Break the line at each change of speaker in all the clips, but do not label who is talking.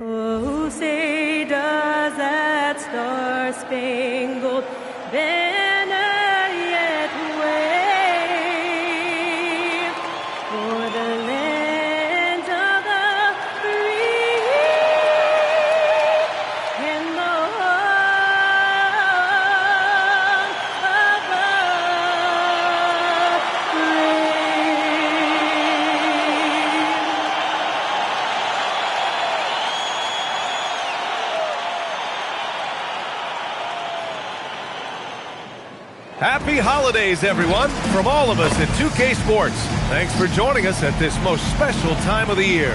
Oh, say does that star-spangled banner yet wave for the land of the free and the home of the
Happy holidays, everyone, from all of us at 2K Sports. Thanks for joining us at this most special time of the year.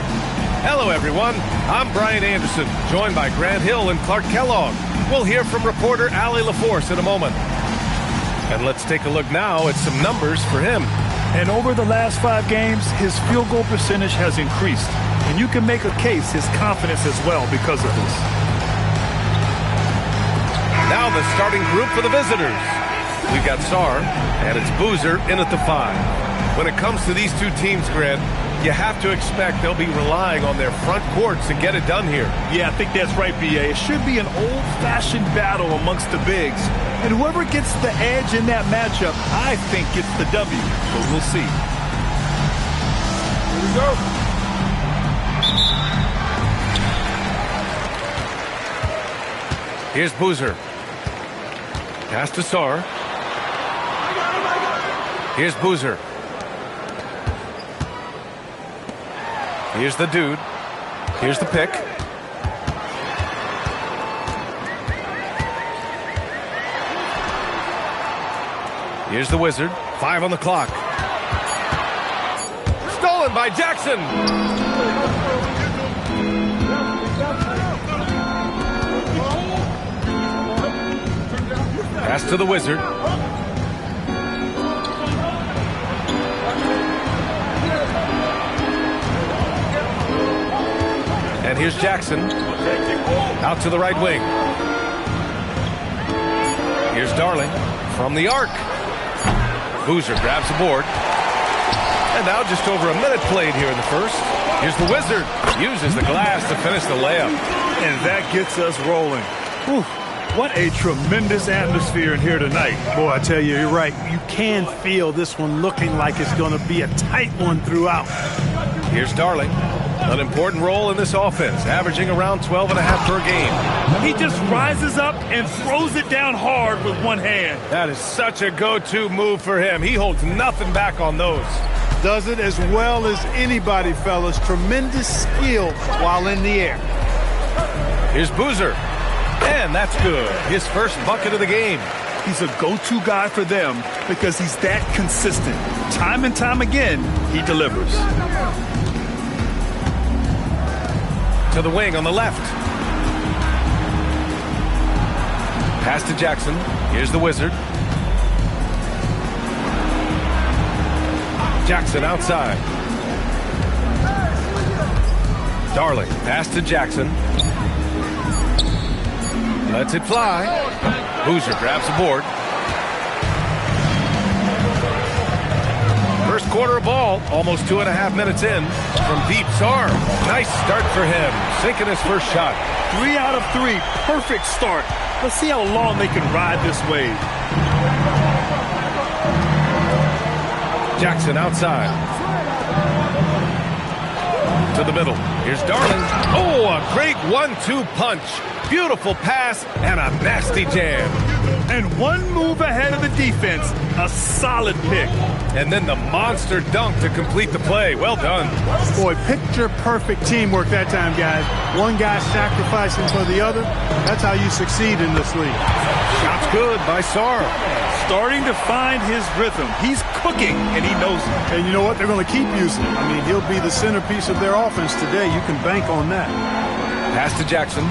Hello, everyone. I'm Brian Anderson, joined by Grant Hill and Clark Kellogg. We'll hear from reporter Allie LaForce in a moment. And let's take a look now at some numbers for him.
And over the last 5 games, his field goal percentage has increased. And you can make a case his confidence as well because of this.
Now the starting group for the visitors. We've got Sarr, and it's Boozer in at the 5. When it comes to these two teams, Grant, you have to expect they'll be relying on their front court to get it done here.
Yeah, I think that's right, B.A. It should be an old-fashioned battle amongst the bigs. And whoever gets the edge in that matchup, I think gets the W. But we'll see. Here we go.
Here's Boozer. Pass to Sarr. Here's Boozer. Here's the dude. Here's the pick. Here's the wizard. 5 on the clock. Stolen by Jackson. Pass to the wizard. And here's Jackson. Out to the right wing. Here's Darling from the arc. Boozer grabs the board. And now just over a minute played here in the first. Here's the wizard. Uses the glass to finish the layup.
And that gets us rolling. Whew. What a tremendous atmosphere in here tonight.
Boy, I tell you, you're right. You can feel this one looking like it's going to be a tight one throughout.
Here's Darling. An important role in this offense, averaging around 12.5 per game.
He just rises up and throws it down hard with one hand.
That is such a go-to move for him. He holds nothing back on those.
Does it as well as anybody, fellas. Tremendous skill while in the air.
Here's Boozer. And that's good. His first bucket of the game.
He's a go-to guy for them because he's that consistent. Time and time again, he delivers.
To the wing on the left. Pass to Jackson. Here's the wizard. Jackson outside. Darling. Pass to Jackson. Lets it fly. Boozer grabs the board. First quarter of ball, almost 2.5 minutes in. From deep, Sarr. Nice start for him. Sinking his first shot.
3 out of 3. Perfect start. Let's see how long they can ride this wave.
Jackson outside. To the middle. Here's Darling. Oh, a great 1-2 punch. Beautiful pass and a nasty jam.
And one move ahead of the defense. A solid pick.
And then the monster dunk to complete the play. Well done.
Boy, picture-perfect teamwork that time, guys. One guy sacrificing for the other. That's how you succeed in this league.
Shot's good by Sarr.
Starting to find his rhythm. He's cooking, and he knows it.
And you know what? They're going to keep using him. I mean, he'll be the centerpiece of their offense today. You can bank on that.
Pass to Jackson.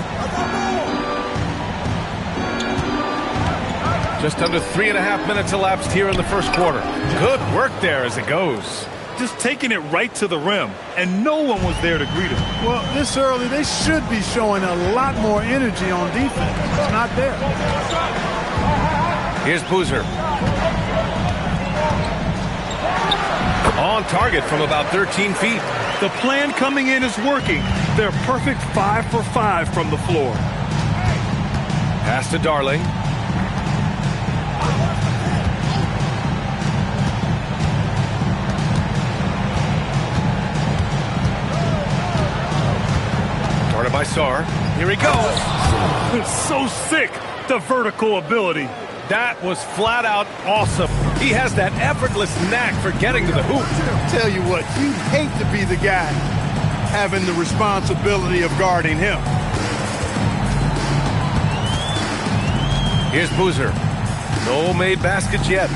Just under 3.5 minutes elapsed here in the first quarter. Good work there as it goes.
Just taking it right to the rim, and no one was there to greet him.
Well, this early, they should be showing a lot more energy on defense. It's not there.
Here's Boozer. On target from about 13 feet.
The plan coming in is working. They're perfect 5 for 5 from the floor.
Pass to Darling. Guarded by Sarr. Here he goes.
It's so sick, the vertical ability.
That was flat out awesome. He has that effortless knack for getting to the hoop.
Tell you what, you'd hate to be the guy having the responsibility of guarding him.
Here's Boozer. No made baskets yet.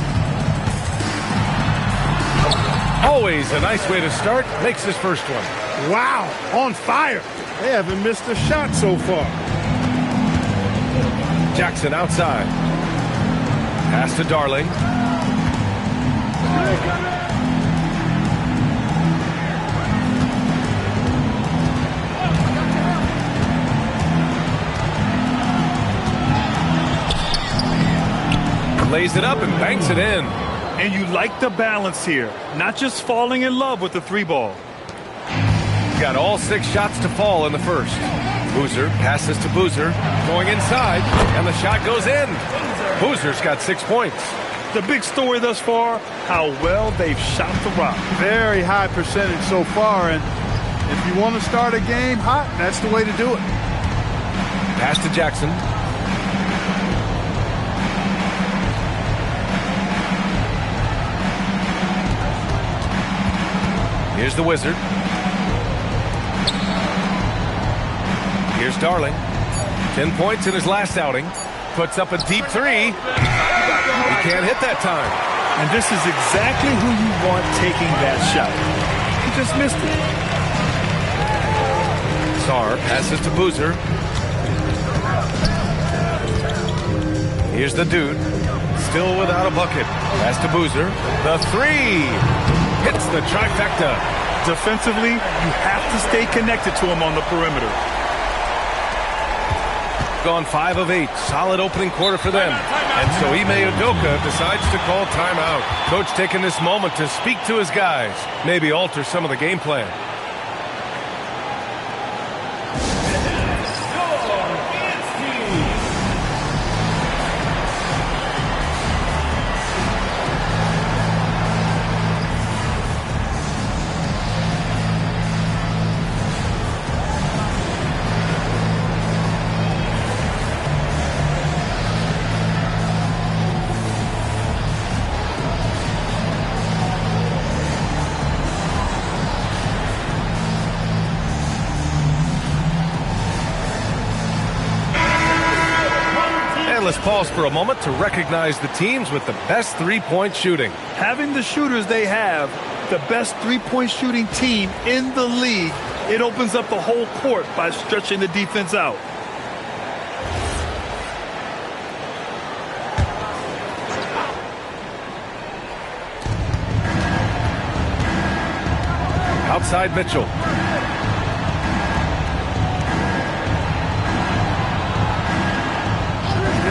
Always a nice way to start. Makes his first one.
Wow, on fire. They haven't missed a shot so far.
Jackson outside. Pass to Darling. Lays it up and banks it in.
And you like the balance here, not just falling in love with the 3-ball.
Got all 6 shots to fall in the first. Boozer passes to Boozer, going inside, and the shot goes in. Boozer's got 6 points.
The big story thus far, how well they've shot the rock.
Very high percentage so far, and if you want to start a game hot, that's the way to do it.
Pass to Jackson. Here's the Wizard. Here's Darling. 10 points in his last outing. Puts up a deep 3. He can't hit that time.
And this is exactly who you want taking that shot. He just missed it.
Sarr passes to Boozer. Here's the dude. Still without a bucket. Pass to Boozer. The 3. Hits the trifecta.
Defensively, you have to stay connected to him on the perimeter.
Gone 5 of 8. Solid opening quarter for them. And so Ime Udoka decides to call timeout. Coach taking this moment to speak to his guys. Maybe alter some of the game plan. Let's pause for a moment to recognize the teams with the best three-point shooting.
Having the shooters they have, the best three-point shooting team in the league, it opens up the whole court by stretching the defense out.
Outside Mitchell.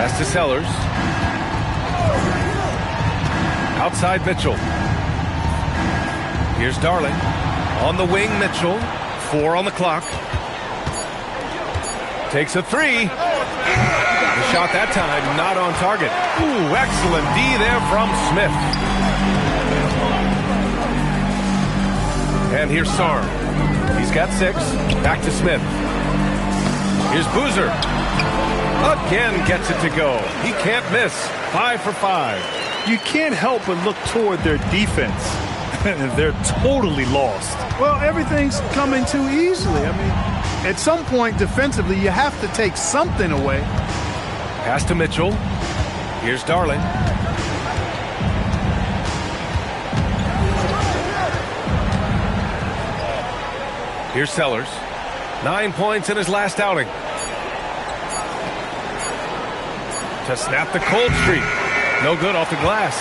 Pass to Sellers. Outside Mitchell. Here's Darling. On the wing, Mitchell. 4 on the clock. Takes a 3. The shot that time not on target. Ooh, excellent D there from Smith. And here's Sarr. He's got 6. Back to Smith. Here's Boozer. Again gets it to go. He can't miss. 5 for 5.
You can't help but look toward their defense. They're totally lost.
Well, everything's coming too easily. I mean, at some point defensively, you have to take something away.
Pass to Mitchell. Here's Darling. Here's Sellers. 9 points in his last outing. To snap the cold streak. No good off the glass.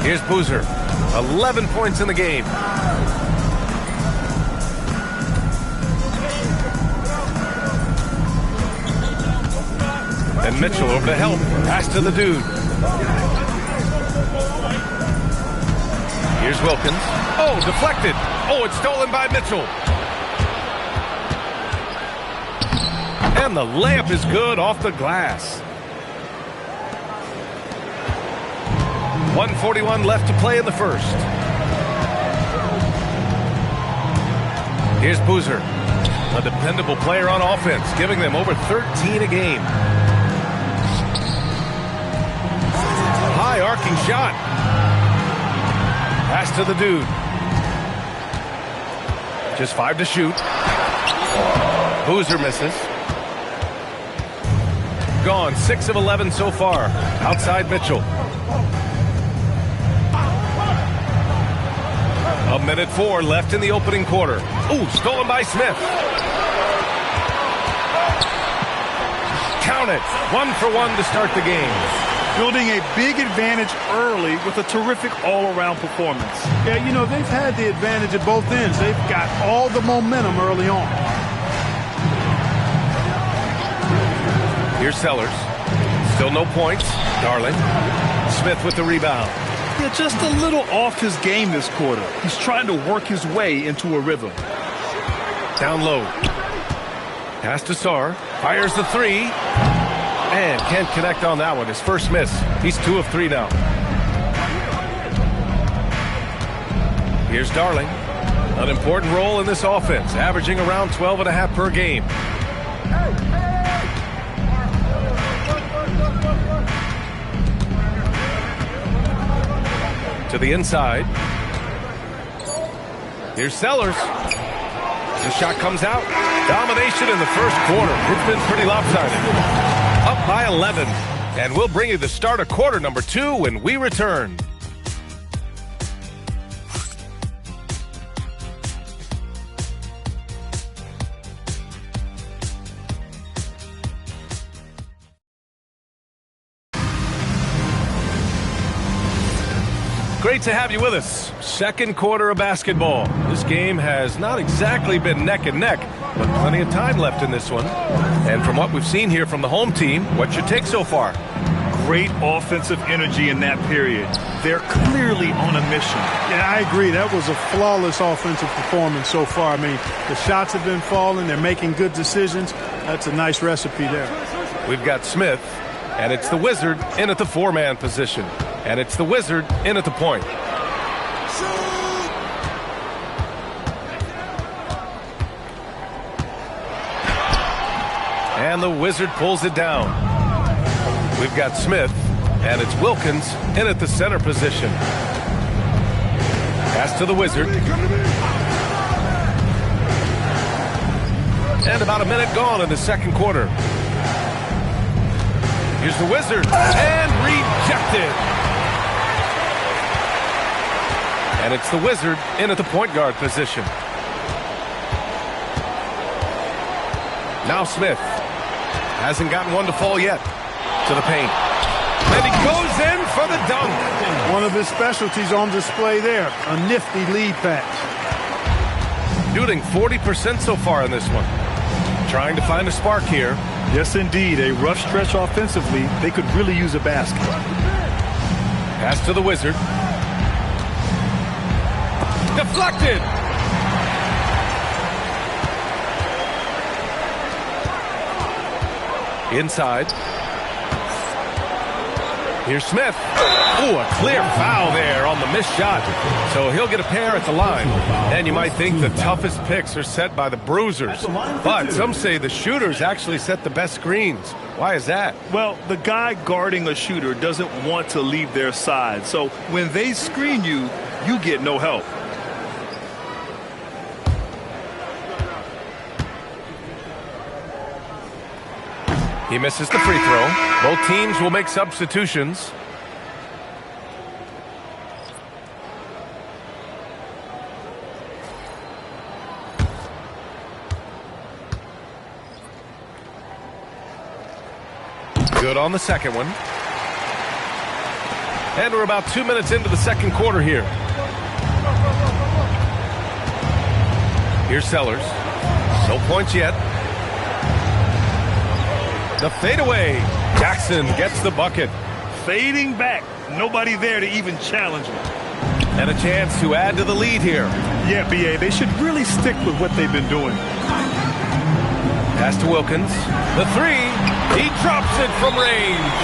Here's Boozer. 11 points in the game. And Mitchell over to help. Pass to the dude. Here's Wilkins. Oh, deflected. Oh, it's stolen by Mitchell. And the layup is good off the glass. 1:41 left to play in the first. Here's Boozer, a dependable player on offense, giving them over 13 a game. High arcing shot. Pass to the dude. Just 5 to shoot. Boozer misses. Gone 6 of 11 so far. Outside Mitchell. 1:04 left in the opening quarter. Ooh, stolen by Smith. Count it. 1 for 1 to start the game.
Building a big advantage early with a terrific all-around performance.
Yeah, you know, they've had the advantage at both ends. They've got all the momentum early on.
Here's Sellers. Still no points. Darling. Smith with the rebound.
Yeah, just a little off his game this quarter. He's trying to work his way into a rhythm.
Down low. Pass to Sarr. Fires the three. And can't connect on that one. His first miss. He's 2 of 3 now. Here's Darling. An important role in this offense, averaging around 12.5 per game. To the inside. Here's Sellers. The shot comes out. Domination in the first quarter. It's been pretty lopsided. Up by 11. And we'll bring you the start of quarter number 2 when we return. Great to have you with us. Second quarter of basketball. This game has not exactly been neck and neck, but plenty of time left in this one. And from what we've seen here from the home team, what's your take so far?
Great offensive energy in that period. They're clearly on a mission.
Yeah, I agree. That was a flawless offensive performance so far. I mean, the shots have been falling. They're making good decisions. That's a nice recipe there.
We've got Smith, and it's the Wizard in at the 4-man position. And it's the Wizard in at the point. And the Wizard pulls it down. We've got Smith, and it's Wilkins in at the center position. Pass to the Wizard. And about a minute gone in the second quarter. Here's the Wizard, and rejected. And it's the Wizard in at the point guard position. Now Smith. Hasn't gotten one to fall yet. To the paint. And he goes in for the dunk.
One of his specialties on display there. A nifty lead pass.
Shooting 40% so far in this one. Trying to find a spark here.
Yes, indeed. A rough stretch offensively. They could really use a basket.
Pass to the Wizard. Deflected. Inside. Here's Smith. Ooh, a clear foul there on the missed shot. So he'll get a pair at the line. And you might think the toughest picks are set by the bruisers. But some say the shooters actually set the best screens. Why is that?
Well, the guy guarding a shooter doesn't want to leave their side. So when they screen you, you get no help.
He misses the free throw. Both teams will make substitutions. Good on the second one. And we're about 2 minutes into the second quarter here. Here's Sellers. No points yet. The fadeaway. Jackson gets the bucket.
Fading back. Nobody there to even challenge him.
And a chance to add to the lead here.
Yeah, B.A., they should really stick with what they've been doing.
Pass to Wilkins. The three. He drops it from range.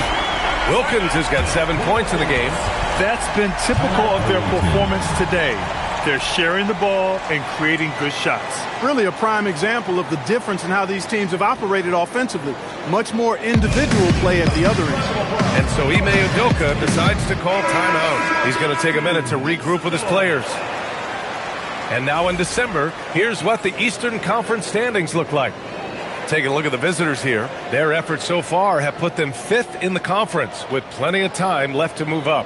Wilkins has got 7 points in the game.
That's been typical of their performance today. They're sharing the ball and creating good shots.
Really a prime example of the difference in how these teams have operated offensively. Much more individual play at the other end.
And so Ime Udoka decides to call timeout. He's going to take a minute to regroup with his players. And now in December, here's what the Eastern Conference standings look like. Taking a look at the visitors here. Their efforts so far have put them 5th in the conference with plenty of time left to move up.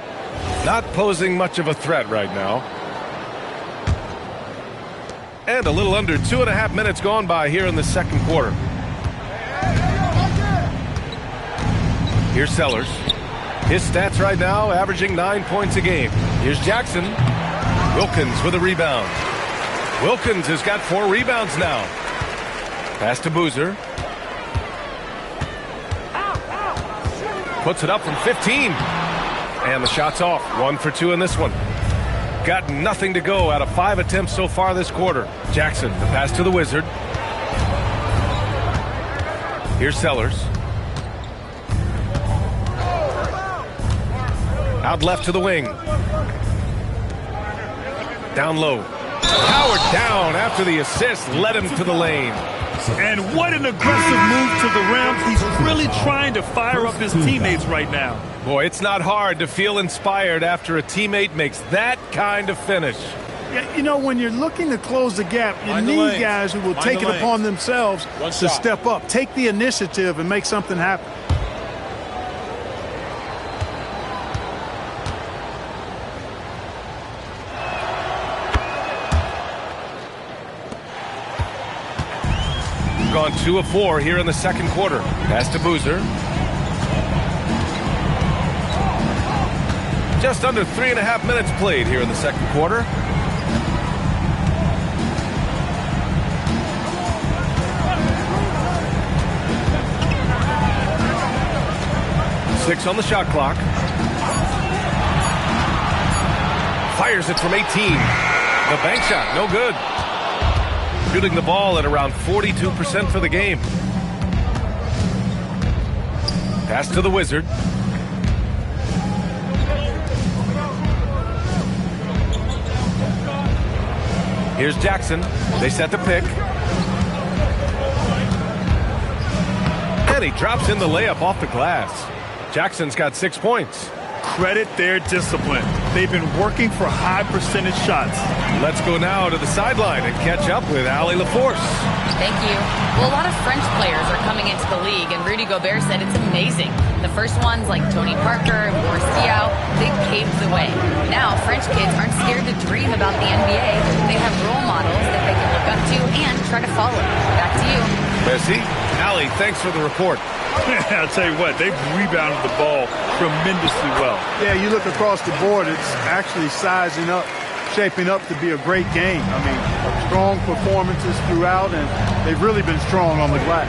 Not posing much of a threat right now. And a little under 2.5 minutes gone by here in the second quarter. Here's Sellers. His stats right now averaging 9 points a game. Here's Jackson. Wilkins with a rebound. Wilkins has got 4 rebounds now. Pass to Boozer. Puts it up from 15. And the shot's off. 1 for 2 in this one. Got nothing to go out of 5 attempts so far this quarter. Jackson, the pass to the Wizard. Here's Sellers. Out left to the wing. Down low. Howard down after the assist. Led him to the lane.
And what an aggressive move to the rim. He's really trying to fire up his teammates right now.
Boy, it's not hard to feel inspired after a teammate makes that kind of finish.
Yeah, you know, when you're looking to close the gap, you need guys who will take it upon themselves to step up, take the initiative, and make something happen.
Gone 2 of 4 here in the second quarter. Pass to Boozer. Just under 3.5 minutes played here in the second quarter. Six on the shot clock. Fires it from 18. The bank shot, no good. Shooting the ball at around 42% for the game. Pass to the Wizard. Here's Jackson. They set the pick. And he drops in the layup off the glass. Jackson's got 6 points.
Credit their discipline. They've been working for high percentage shots.
Let's go now to the sideline and catch up with Allie LaForce.
Thank you. Well, a lot of French players are coming into the league, and Rudy Gobert said it's amazing. The first ones, like Tony Parker and Boris Diaw, they paved the way. Now, French kids aren't scared to dream about the NBA. They have role models that they can look up to and try to follow. Back to you.
Merci. Allie, thanks for the report.
I'll tell you what, they've rebounded the ball tremendously well.
Yeah, you look across the board, it's actually sizing up, shaping up to be a great game. I mean, strong performances throughout, and they've really been strong on the glass.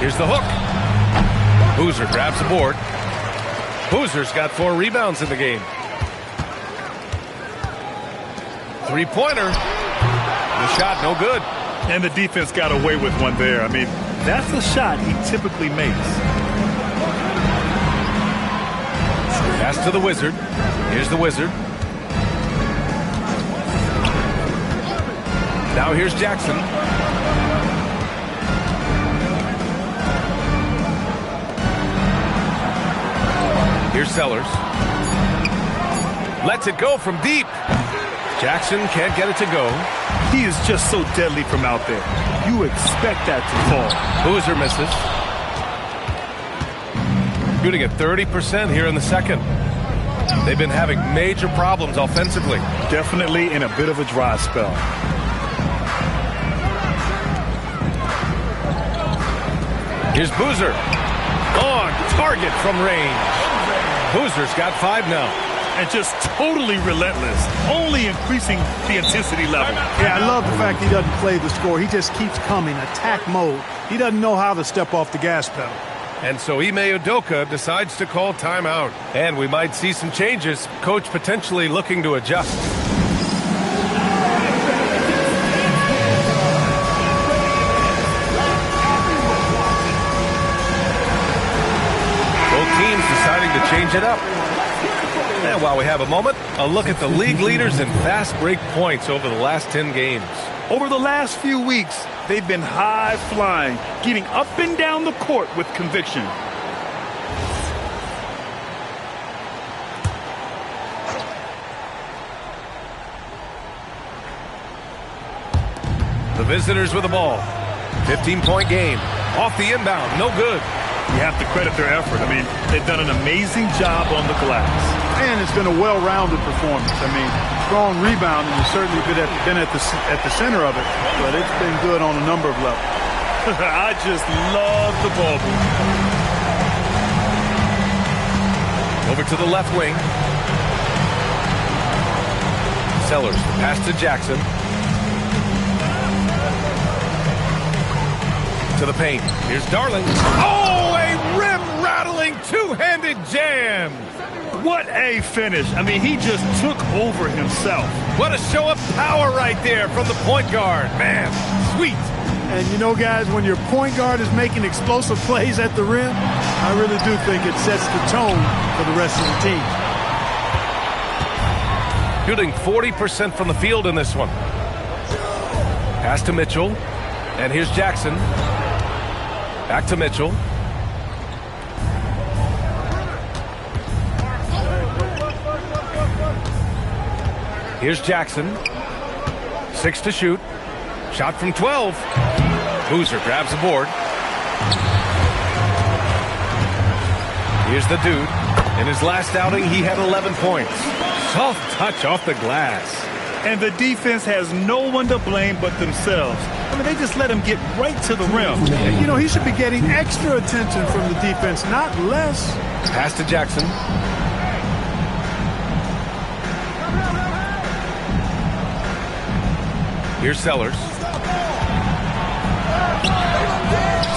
Here's the hook. Boozer grabs the board. Boozer's got 4 rebounds in the game. Three-pointer. The shot, no good.
And the defense got away with one there. I mean, that's the shot he typically makes.
Pass to the Wizard. Here's the Wizard. Now here's Jackson. Here's Sellers. Lets it go from deep. Jackson can't get it to go.
He is just so deadly from out there. You expect that to fall.
Boozer misses. Shooting at 30% here in the second. They've been having major problems offensively.
Definitely in a bit of a dry spell.
Here's Boozer. On target from range. Boozer's got 5 now.
and just totally relentless, only increasing the intensity level.
Yeah, I love the fact he doesn't play the score. He just keeps coming, attack mode. He doesn't know how to step off the gas pedal.
And so Ime Udoka decides to call timeout. And we might see some changes. Coach potentially looking to adjust. Both teams deciding to change it up. And while we have a moment, a look at the league leaders in fast break points over the last 10 games.
Over the last few weeks, they've been high-flying, getting up and down the court with conviction.
The visitors with the ball. 15-point game. Off the inbound, no good.
You have to credit their effort. I mean, they've done an amazing job on the glass.
And it's been a well-rounded performance. I mean, strong rebounding has certainly been at the center of it, but it's been good on a number of levels.
I just love the ball move.
Over to the left wing. Sellers, the pass to Jackson. To the paint. Here's Darling. Oh, a rim-rattling two-handed jam.
What a finish. I mean, he just took over himself.
What a show of power right there from the point guard. Man, sweet.
And you know, guys, when your point guard is making explosive plays at the rim, I really do think it sets the tone for the rest of the team.
Shooting 40% from the field in this one. Pass to Mitchell. And here's Jackson. Back to Mitchell. Here's Jackson. 6 to shoot. Shot from 12. Boozer grabs the board. Here's the dude. In his last outing, he had 11 points. Soft touch off the glass.
And the defense has no one to blame but themselves. I mean, they just let him get right to the rim.
And, you know, he should be getting extra attention from the defense, not less.
Pass to Jackson. Here's Sellers.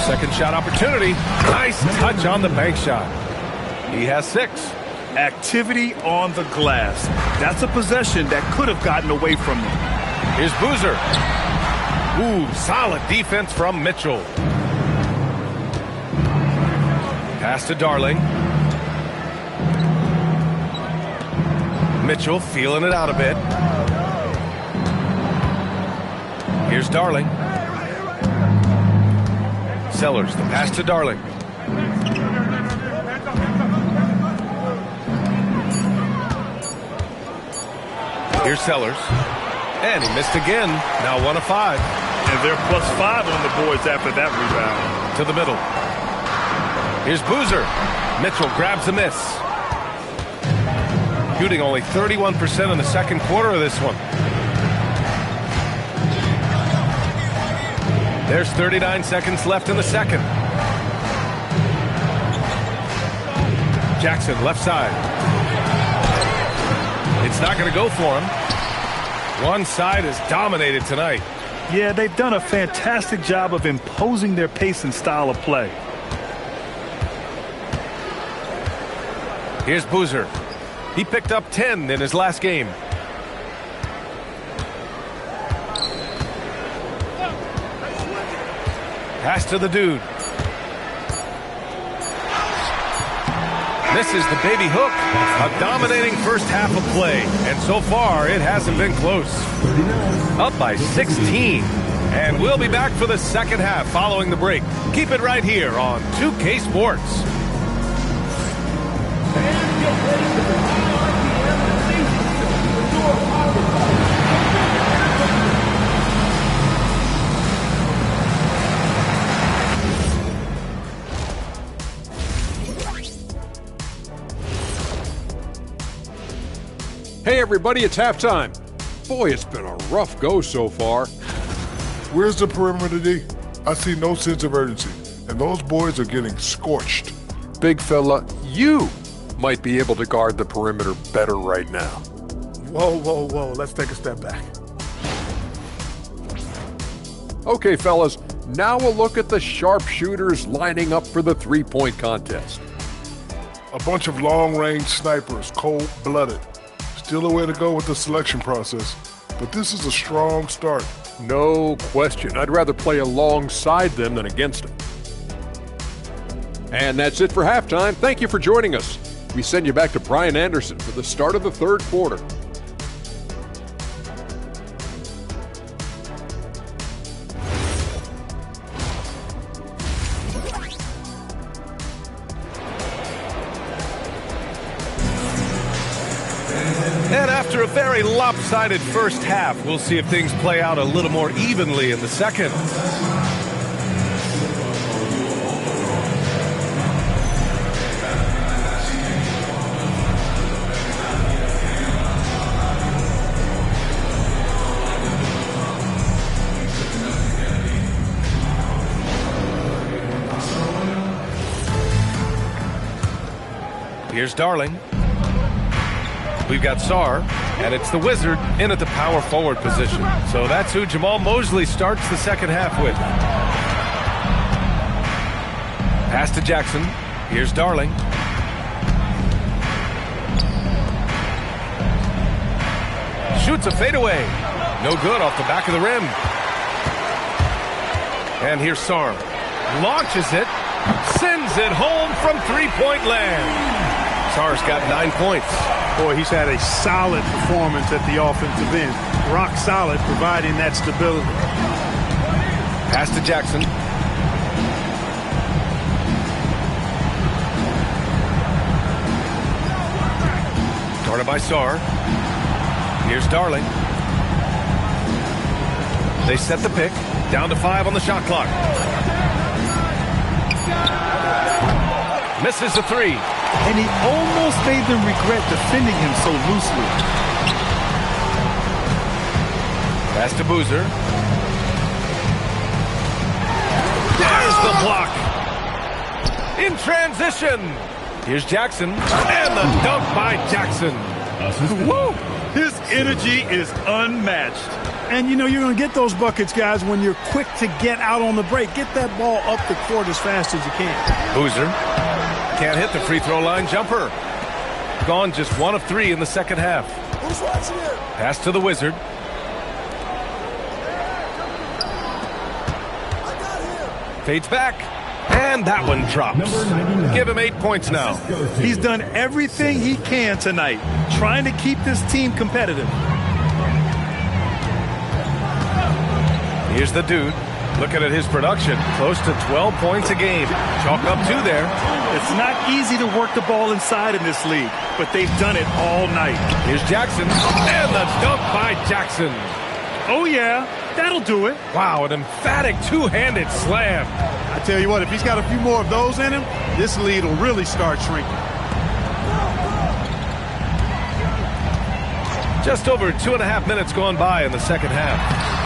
Second shot opportunity. Nice touch on the bank shot. He has 6.
Activity on the glass. That's a possession that could have gotten away from them.
Here's Boozer. Ooh, solid defense from Mitchell. Pass to Darling. Mitchell feeling it out a bit. Here's Darling. Sellers, the pass to Darling. Here's Sellers. And he missed again. Now 1 of 5.
And they're +5 on the boards after that rebound.
To the middle. Here's Boozer. Mitchell grabs a miss. Shooting only 31% in the second quarter of this one. There's 39 seconds left in the second. Jackson, left side. It's not going to go for him. One side is dominated tonight.
Yeah, they've done a fantastic job of imposing their pace and style of play.
Here's Boozer. He picked up 10 in his last game. Pass to the dude. This is the baby hook. A dominating first half of play. And so far, it hasn't been close. Up by 16. And we'll be back for the second half following the break. Keep it right here on 2K Sports.
Hey everybody, it's halftime. Boy, it's been a rough go so far.
Where's the perimeter D? I see no sense of urgency, and those boys are getting scorched.
Big fella, you might be able to guard the perimeter better right now.
Whoa, whoa, whoa. Let's take a step back.
Okay, fellas, now a look at the sharpshooters lining up for the three-point contest.
A bunch of long-range snipers, cold-blooded. Still a way to go with the selection process, but this is a strong start.
No question. I'd rather play alongside them than against them. And that's it for halftime. Thank you for joining us. We send you back to Brian Anderson for the start of the third quarter.
And after a very lopsided first half, we'll see if things play out a little more evenly in the second. Here's Darling. We've got Sarr, and it's the Wizard in at the power forward position. So that's who Jamal Mosley starts the second half with. Pass to Jackson. Here's Darling. Shoots a fadeaway. No good off the back of the rim. And here's Sarr. Launches it. Sends it home from three-point land. Sarr's got 9 points.
Boy, he's had a solid performance at the offensive end. Rock solid, providing that stability.
Pass to Jackson. Guarded by Sarr. Here's Darling. They set the pick. Down to 5 on the shot clock. Misses the three.
And he almost made them regret defending him so loosely.
Pass to Boozer. There's the block. In transition. Here's Jackson. And the dunk by Jackson.
Woo! His energy is unmatched.
And, you know, you're going to get those buckets, guys, when you're quick to get out on the break. Get that ball up the court as fast as you can.
Boozer can't hit the free throw line jumper. Gone just 1 of 3 in the second half.
Who's watching it?
Pass to the Wizard. Fades back. And that one drops. Give him 8 points now.
He's done everything he can tonight, trying to keep this team competitive.
Here's the dude. Looking at his production, close to 12 points a game. Chalk up 2 there.
It's not easy to work the ball inside in this league, but they've done it all night.
Here's Jackson. And the dunk by Jackson.
Oh, yeah, that'll do it.
Wow, an emphatic two-handed slam.
I tell you what, if he's got a few more of those in him, this lead will really start shrinking.
Just over 2.5 minutes gone by in the second half.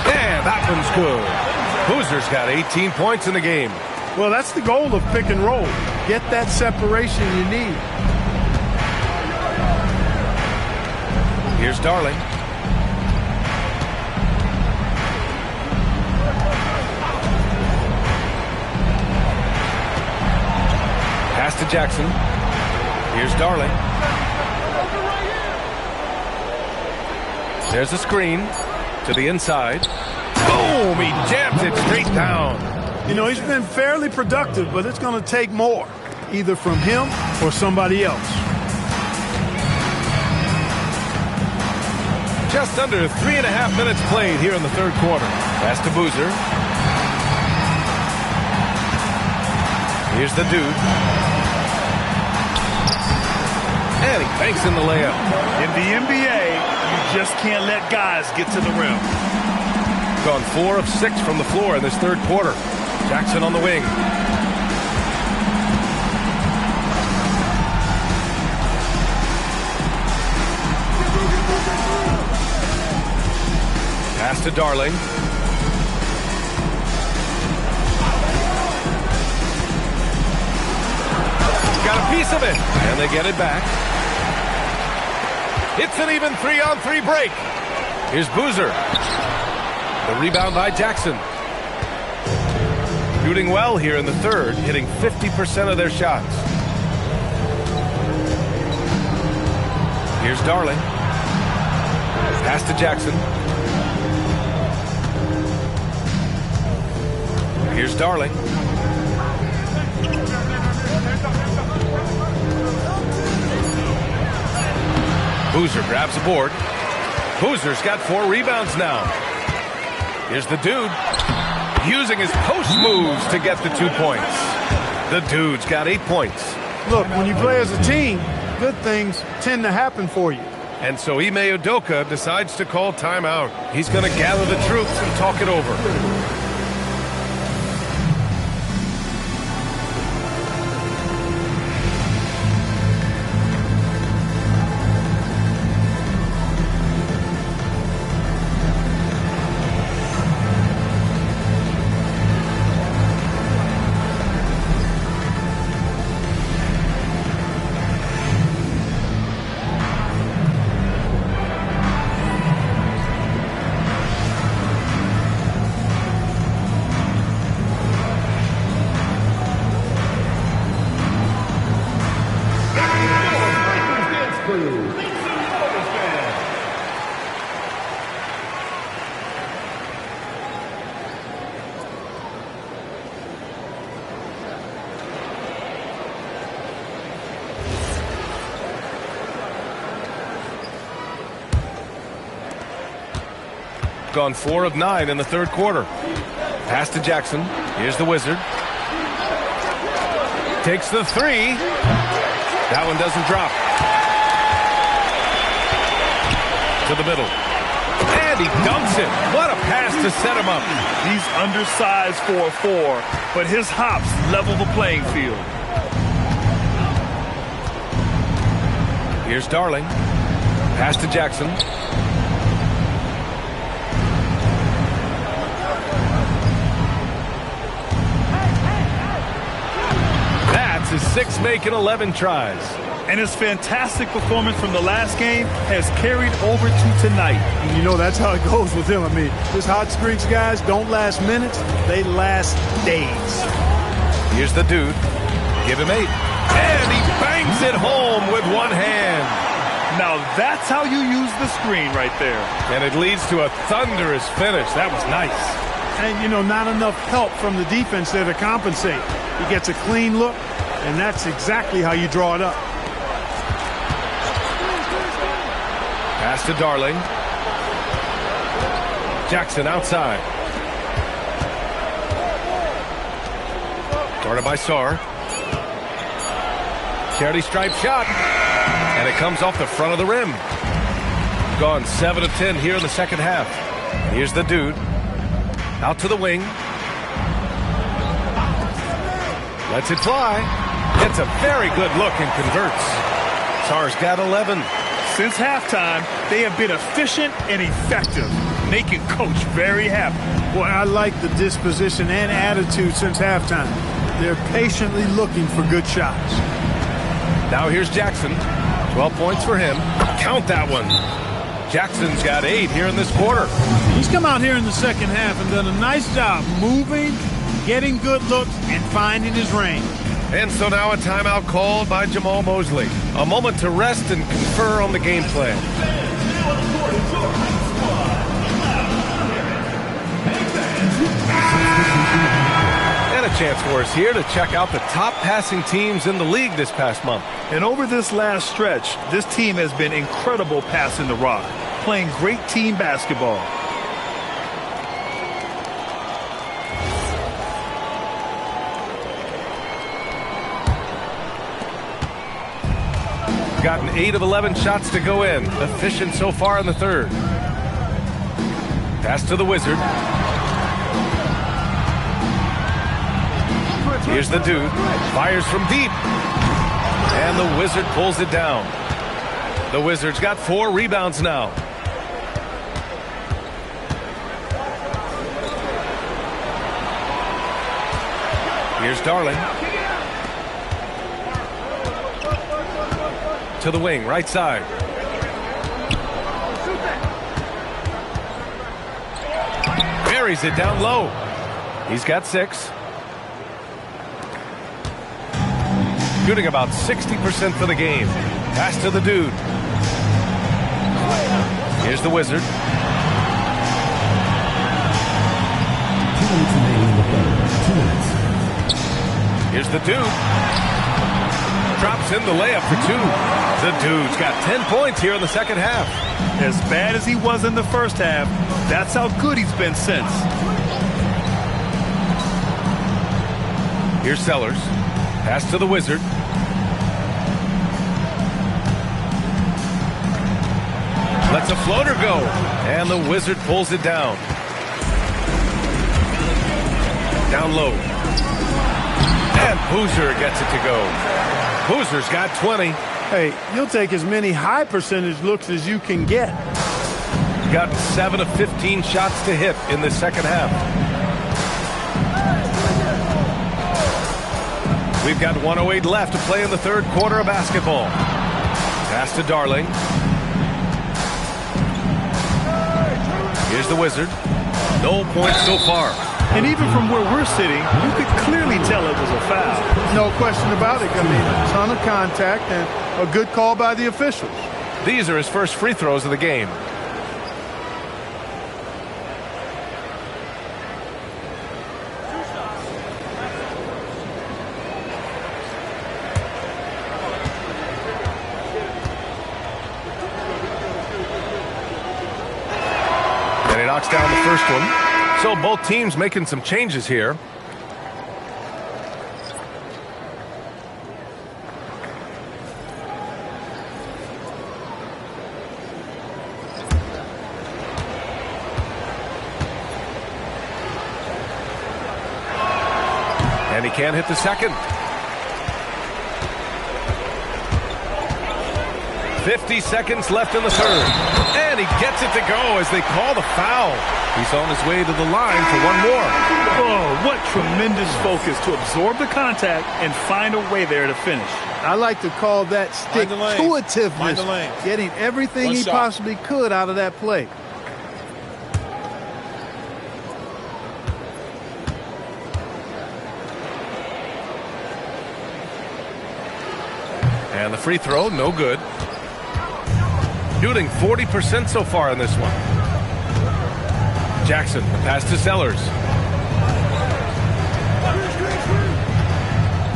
And that one's good. Boozer's got 18 points in the game.
Well, that's the goal of pick and roll. Get that separation you need.
Here's Darling. Pass to Jackson. Here's Darling. There's a screen to the inside. Boom! He jams it straight down.
You know, he's been fairly productive, but it's going to take more, either from him or somebody else.
Just under 3.5 minutes played here in the third quarter. Pass to Boozer. Here's the dude. And he banks in the layup.
In the NBA, you just can't let guys get to the rim.
Gone 4 of 6 from the floor in this third quarter. Jackson on the wing. Pass to Darling. got a piece of it, and they get it back. It's an even 3-on-3 break. Here's Boozer. The rebound by Jackson. Shooting well here in the third, hitting 50% of their shots. Here's Darling. Pass to Jackson. Here's Darling. Boozer grabs the board. Boozer's got 4 rebounds now. Here's the dude. Using his post moves to get the 2 points. The dude's got 8 points.
Look, when you play as a team, good things tend to happen for you.
And so Ime Udoka decides to call timeout. He's going to gather the troops and talk it over. Gone 4 of 9 in the third quarter. Pass to Jackson. Here's the Wizard. Takes the 3. That one doesn't drop. To the middle. And he dunks it. What a pass to set him up.
He's undersized for a 4, but his hops level the playing field.
Here's Darling. Pass to Jackson. His 6 making 11 tries.
And his fantastic performance from the last game has carried over to tonight.
And you know, that's how it goes with him. I mean, his hot streaks, guys, don't last minutes. They last days.
Here's the dude. Give him 8. And he bangs it home with one hand.
Now that's how you use the screen right there.
And it leads to a thunderous finish. That was nice.
And, you know, not enough help from the defense there to compensate. He gets a clean look. And that's exactly how you draw it up.
Pass to Darling. Jackson outside. Guarded by Sarr. Charity stripe shot. And it comes off the front of the rim. Gone 7 of 10 here in the second half. Here's the dude. Out to the wing. Lets it fly. Gets a very good look and converts. Sarr's got 11.
Since halftime, they have been efficient and effective, making Coach very happy.
Boy, I like the disposition and attitude since halftime. They're patiently looking for good shots.
Now here's Jackson. 12 points for him. Count that one. Jackson's got 8 here in this quarter.
He's come out here in the second half and done a nice job moving, getting good looks, and finding his range.
And so now a timeout called by Jamal Mosley. A moment to rest and confer on the game plan. And a chance for us here to check out the top passing teams in the league this past month.
And over this last stretch, this team has been incredible passing the rock, playing great team basketball.
Gotten 8 of 11 shots to go in. Efficient so far in the third. Pass to the Wizard. Here's the dude. Fires from deep. And the Wizard pulls it down. The Wizard's got 4 rebounds now. Here's Darling. To the wing, right side. Buries it down low. He's got 6. Shooting about 60% for the game. Pass to the dude. Here's the Wizard.
2 minutes remaining in the third. 2 minutes.
Here's the dude. Drops in the layup for 2. The dude's got 10 points here in the second half.
As bad as he was in the first half, that's how good he's been since.
Here's Sellers. Pass to the Wizard. Lets a floater go. And the Wizard pulls it down. Down low. And Boozer gets it to go. Boozer's got 20.
Hey, you'll take as many high percentage looks as you can get.
Got 7 of 15 shots to hit in the second half. We've got 1:08 left to play in the third quarter of basketball. Pass to Darling. Here's the Wizard. No points so far.
And even from where we're sitting, you could clearly tell it was a foul.
No question about it. I mean, a ton of contact and a good call by the officials.
These are his first free throws of the game. And he knocks down the first one. So both teams making some changes here. And he can't hit the second. 50 seconds left in the third. And he gets it to go as they call the foul. He's on his way to the line for one more.
Oh, what tremendous focus to absorb the contact and find a way there to finish.
I like to call that stick-to-itiveness, getting everything he possibly could out of that play.
And the free throw, no good. Shooting 40% so far in this one. Jackson, the pass to Sellers.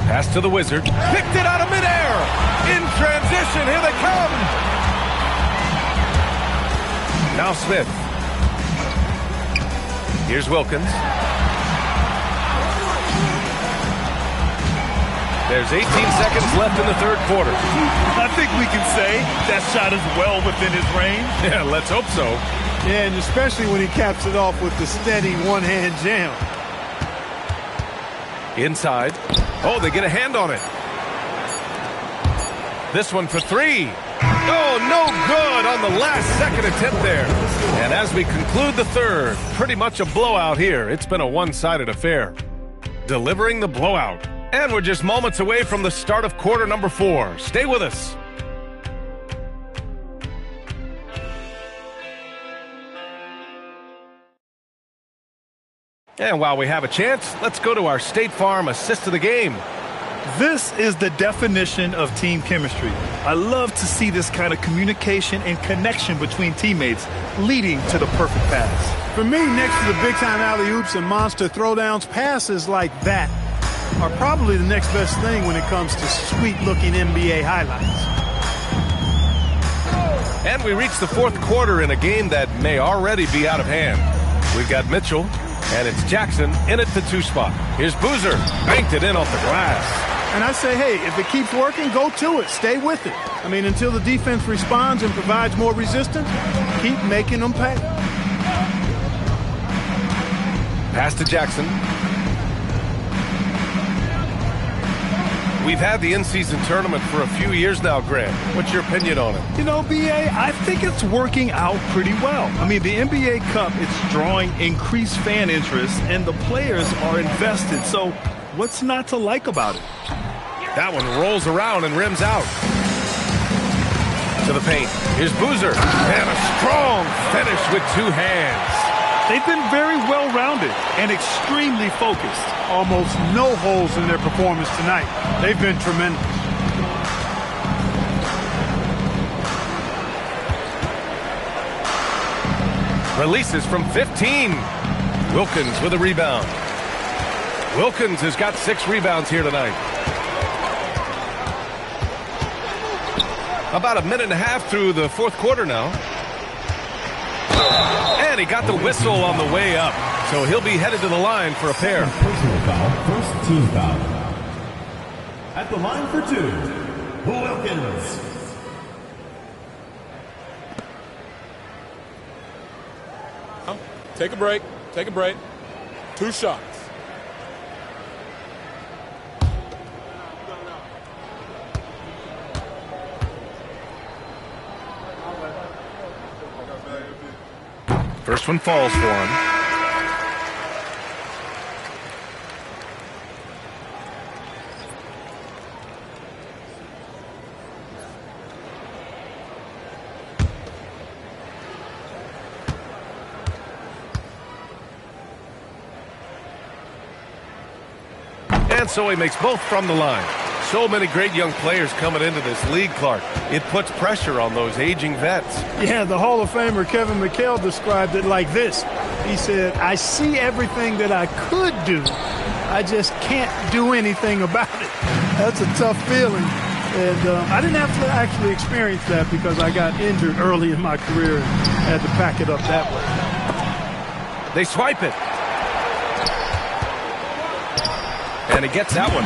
Pass to the Wizard. Picked it out of midair. In transition, here they come. Now Smith. Here's Wilkins. There's 18 seconds left in the third quarter.
I think we can say that shot is well within his range.
Yeah, let's hope so.
Yeah, and especially when he caps it off with the steady one-hand jam.
Inside. Oh, they get a hand on it. This one for 3. Oh, no good on the last second attempt there. And as we conclude the third, pretty much a blowout here. It's been a one-sided affair. Delivering the blowout. And we're just moments away from the start of quarter number 4. Stay with us. And while we have a chance, let's go to our State Farm assist of the game.
This is the definition of team chemistry. I love to see this kind of communication and connection between teammates leading to the perfect pass.
For me, next to the big-time alley-oops and monster throwdowns, passes like that are probably the next best thing when it comes to sweet-looking NBA highlights.
And we reach the fourth quarter in a game that may already be out of hand. We've got Mitchell, and it's Jackson in at the 2 spot. Here's Boozer, banked it in off the glass.
And I say, hey, if it keeps working, go to it. Stay with it. I mean, until the defense responds and provides more resistance, keep making them pay.
Pass to Jackson. We've had the in-season tournament for a few years now, Grant. What's your opinion on it?
You know, B.A., I think it's working out pretty well. I mean, the NBA Cup, it's drawing increased fan interest, and the players are invested. So what's not to like about it?
That one rolls around and rims out. To the paint. Here's Boozer. And a strong finish with two hands.
They've been very well-rounded and extremely focused.
Almost no holes in their performance tonight. They've been tremendous.
Releases from 15. Wilkins with a rebound. Wilkins has got 6 rebounds here tonight. About a minute and a half through the fourth quarter now. And he got the whistle on the way up. So he'll be headed to the line for a pair.
Personal foul, first team foul. At the line for 2, Wilkins.
Take a break. Take a break. 2 shots.
First one falls for him. And so he makes both from the line. So many great young players coming into this league, Clark. It puts pressure on those aging vets.
Yeah, the Hall of Famer Kevin McHale described it like this. He said, I see everything that I could do. I just can't do anything about it. That's a tough feeling. And I didn't have to actually experience that because I got injured early in my career and had to pack it up that way.
They swipe it. And he gets that one.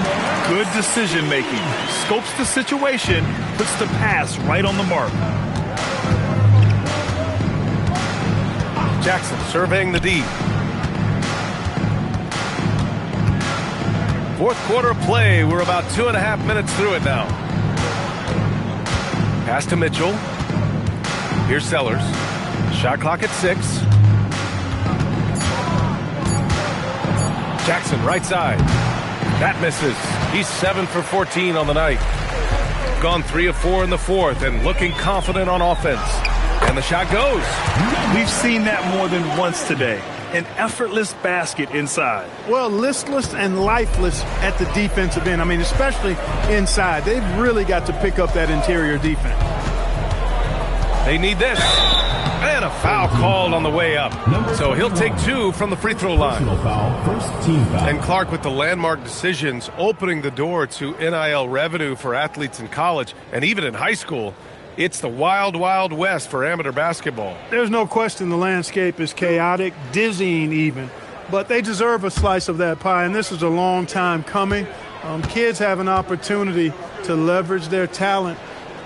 Good decision-making. Scopes the situation, puts the pass right on the mark.
Jackson surveying the D. Fourth quarter of play. We're about 2.5 minutes through it now. Pass to Mitchell. Here's Sellers. Shot clock at 6. Jackson right side. That misses. He's 7 for 14 on the night. Gone 3 of 4 in the fourth and looking confident on offense. And the shot goes.
We've seen that more than once today. An effortless basket inside.
Well, listless and lifeless at the defensive end. I mean, especially inside. They've really got to pick up that interior defense.
They need this. And a foul called on the way up. So he'll take 2 from the free throw line.
Personal foul, first team foul.
And Clark with the landmark decisions opening the door to NIL revenue for athletes in college and even in high school. It's the wild, wild west for amateur basketball.
There's no question the landscape is chaotic, dizzying even. But they deserve a slice of that pie, and this is a long time coming. Kids have an opportunity to leverage their talent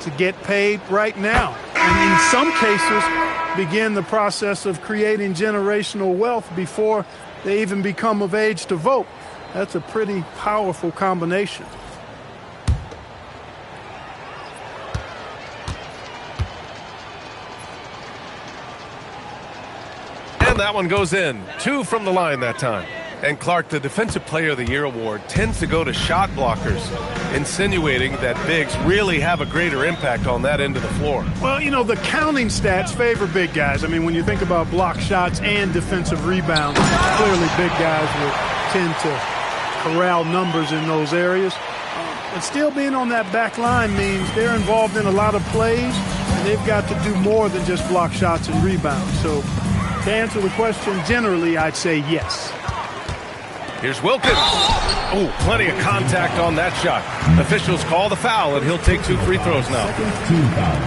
to get paid right now. And in some cases, begin the process of creating generational wealth before they even become of age to vote. That's a pretty powerful combination.
And that one goes in. 2 from the line that time. And Clark, the Defensive Player of the Year award tends to go to shot blockers, insinuating that bigs really have a greater impact on that end of the floor.
Well, you know, the counting stats favor big guys. I mean, when you think about block shots and defensive rebounds, clearly big guys will tend to corral numbers in those areas. But still being on that back line means they're involved in a lot of plays, and they've got to do more than just block shots and rebounds. So to answer the question, generally, I'd say yes.
Here's Wilkins. Oh, plenty of contact on that shot. Officials call the foul, and he'll take 2 free throws now.
Second team foul.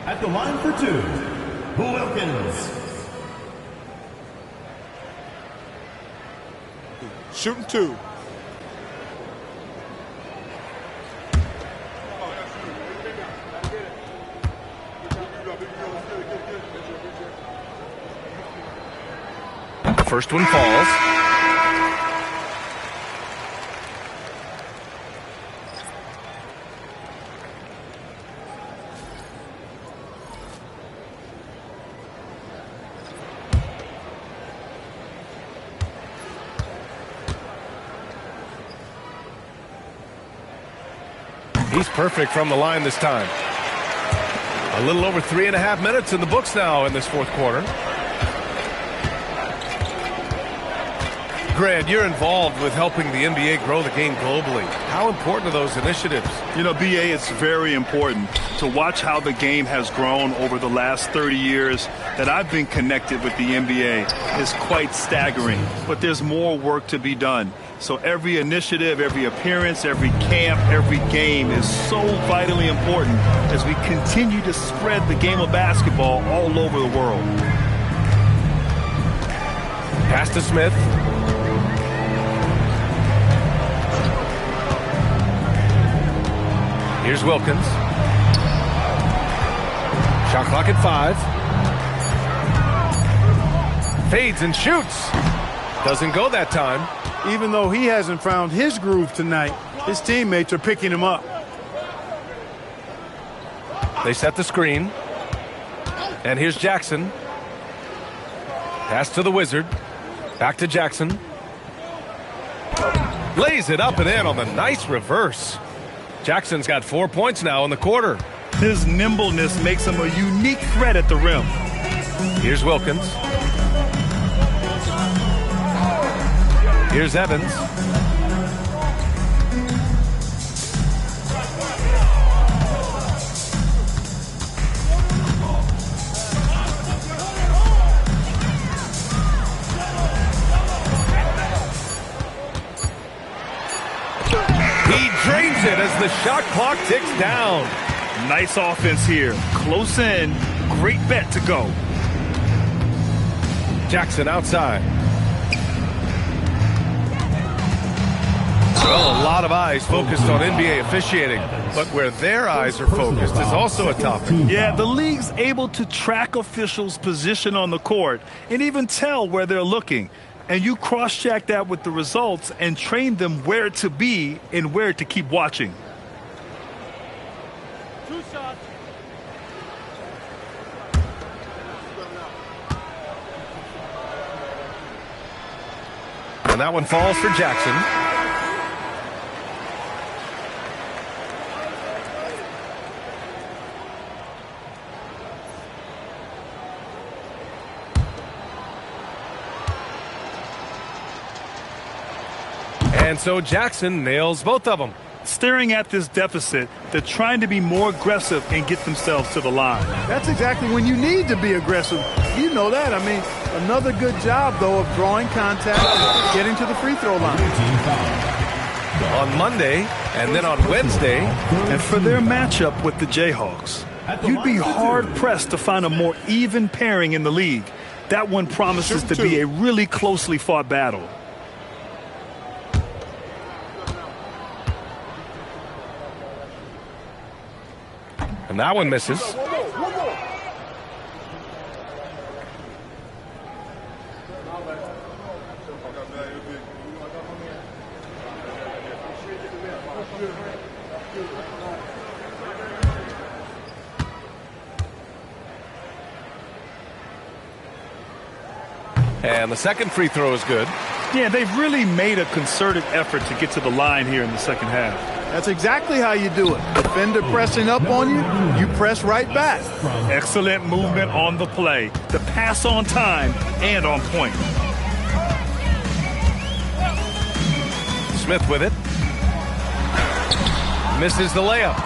At the line for 2, Wilkins.
Shooting 2.
The first one falls. He's perfect from the line this time. A little over 3.5 minutes in the books now in this fourth quarter. Grant, you're involved with helping the NBA grow the game globally. How important are those initiatives?
You know, BA, it's very important to watch how the game has grown over the last 30 years that I've been connected with the NBA. Is quite staggering, but there's more work to be done. So every initiative, every appearance, every camp, every game is so vitally important as we continue to spread the game of basketball all over the world.
Pass to Smith. Here's Wilkins. Shot clock at 5. Fades and shoots. Doesn't go that time.
Even though he hasn't found his groove tonight, his teammates are picking him up.
They set the screen. And here's Jackson. Pass to the Wizard. Back to Jackson. Lays it up and in on the nice reverse. Jackson's got 4 points now in the quarter.
His nimbleness makes him a unique threat at the rim.
Here's Wilkins. Here's Evans. He drains it as the shot clock ticks down.
Nice offense here. Close in. Great bet to go.
Jackson outside. Well, a lot of eyes focused on NBA officiating, but where their eyes are focused is also a topic.
Yeah, the league's able to track officials' position on the court and even tell where they're looking. And you cross-check that with the results and train them where to be and where to keep watching.
2 shots.
And that one falls for Jackson. And so Jackson nails both of them.
Staring at this deficit, they're trying to be more aggressive and get themselves to the line.
That's exactly when you need to be aggressive. You know that. I mean, another good job, though, of drawing contact and getting to the free throw line.
On Monday and then on Wednesday.
And for their matchup with the Jayhawks, you'd be hard-pressed to find a more even pairing in the league. That one promises to be a really closely fought battle.
And that one misses. And the second free throw is good.
Yeah, they've really made a concerted effort to get to the line here in the second half.
That's exactly how you do it. Defender pressing up on you, you press right back.
Excellent movement on the play. The pass on time and on point.
Smith with it. Misses the layup.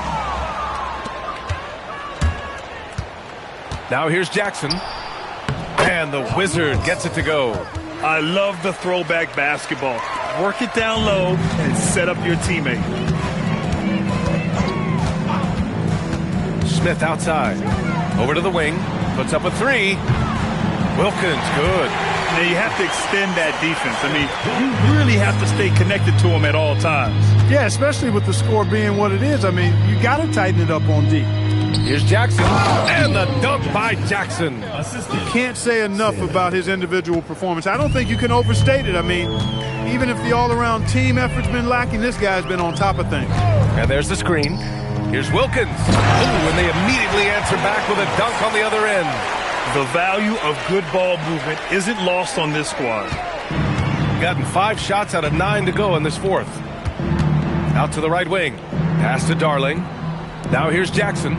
Now here's Jackson. And the Wizard gets it to go.
I love the throwback basketball. Work it down low and set up your teammate.
Smith outside. Over to the wing. Puts up a 3. Wilkins, good.
Now you have to extend that defense. I mean, you really have to stay connected to them at all times.
Yeah, especially with the score being what it is. I mean, you got to tighten it up on D.
Here's Jackson. And the dunk by Jackson.
You can't say enough about his individual performance. I don't think you can overstate it. I mean, even if the all-around team effort's been lacking, this guy's been on top of things.
And there's the screen. Here's Wilkins. Ooh, and they immediately answer back with a dunk on the other end.
The value of good ball movement isn't lost on this squad.
Gotten 5 shots out of 9 to go in this fourth. Out to the right wing. Pass to Darling. Now here's Jackson.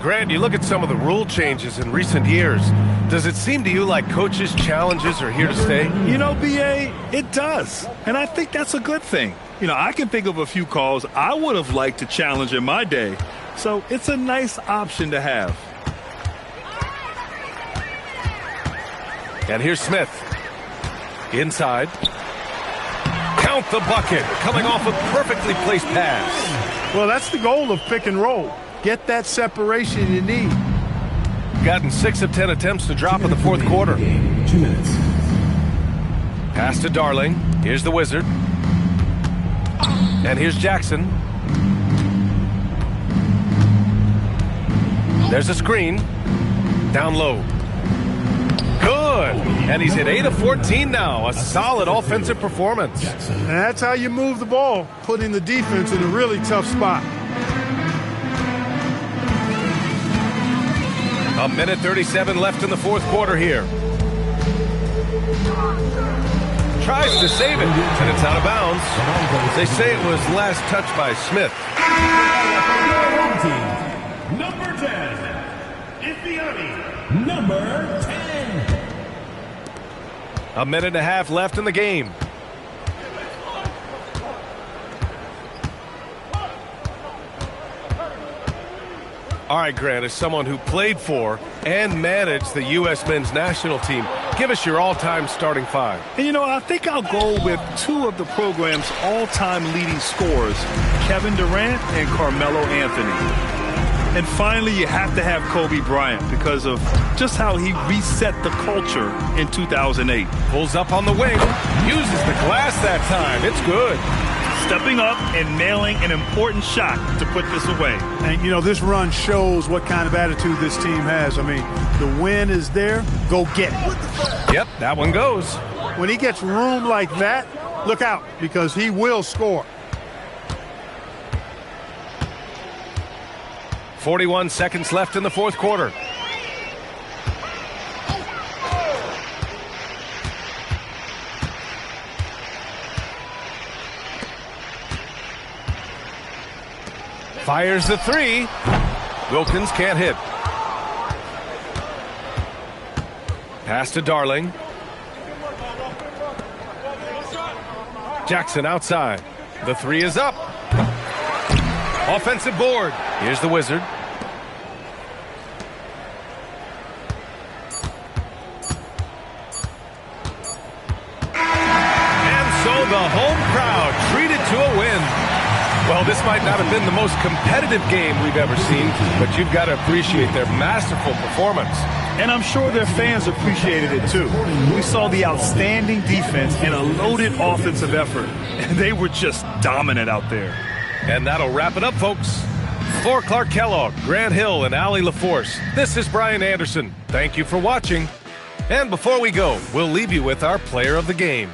Grant, you look at some of the rule changes in recent years. Does it seem to you like coaches' challenges are here to stay?
You know, B.A., it does. And I think that's a good thing. You know, I can think of a few calls I would have liked to challenge in my day. So it's a nice option to have.
And here's Smith. Inside. Count the bucket. Coming off a perfectly placed pass.
Well, that's the goal of pick and roll. Get that separation you need.
Gotten 6 of 10 attempts to drop in the fourth quarter.
2 minutes.
Pass to Darling. Here's the Wizard. And here's Jackson. There's a screen. Down low. Good. And he's hit 8 of 14 now. A solid offensive performance.
And that's how you move the ball, putting the defense in a really tough spot.
A minute 37 left in the fourth quarter here. Tries to save it, and it's out of bounds. They say it was last touched by Smith.
Number 10 is the Army. Number 10.
A minute and a half left in the game. All right, Grant, as someone who played for and managed the U.S. men's national team, give us your all-time starting five.
And, you know, I think I'll go with 2 of the program's all-time leading scorers, Kevin Durant and Carmelo Anthony. And finally, you have to have Kobe Bryant because of just how he reset the culture in 2008.
Pulls up on the wing, uses the glass that time. It's good.
Stepping up and nailing an important shot to put this away.
And, you know, this run shows what kind of attitude this team has. I mean, the win is there. Go get it.
Yep, that one goes.
When he gets room like that, look out, because he will score.
41 seconds left in the fourth quarter. Fires the three. Wilkins can't hit. Pass to Darling. Jackson outside. The three is up. Offensive board. Here's the Wizard. And so the home crowd treated to a win. Well, this might not have been the most competitive game we've ever seen, but you've got to appreciate their masterful performance.
And I'm sure their fans appreciated it too. We saw the outstanding defense and a loaded offensive effort, and they were just dominant out there.
And that'll wrap it up, folks. For Clark Kellogg, Grant Hill, and Allie LaForce, this is Brian Anderson. Thank you for watching. And before we go, we'll leave you with our player of the game.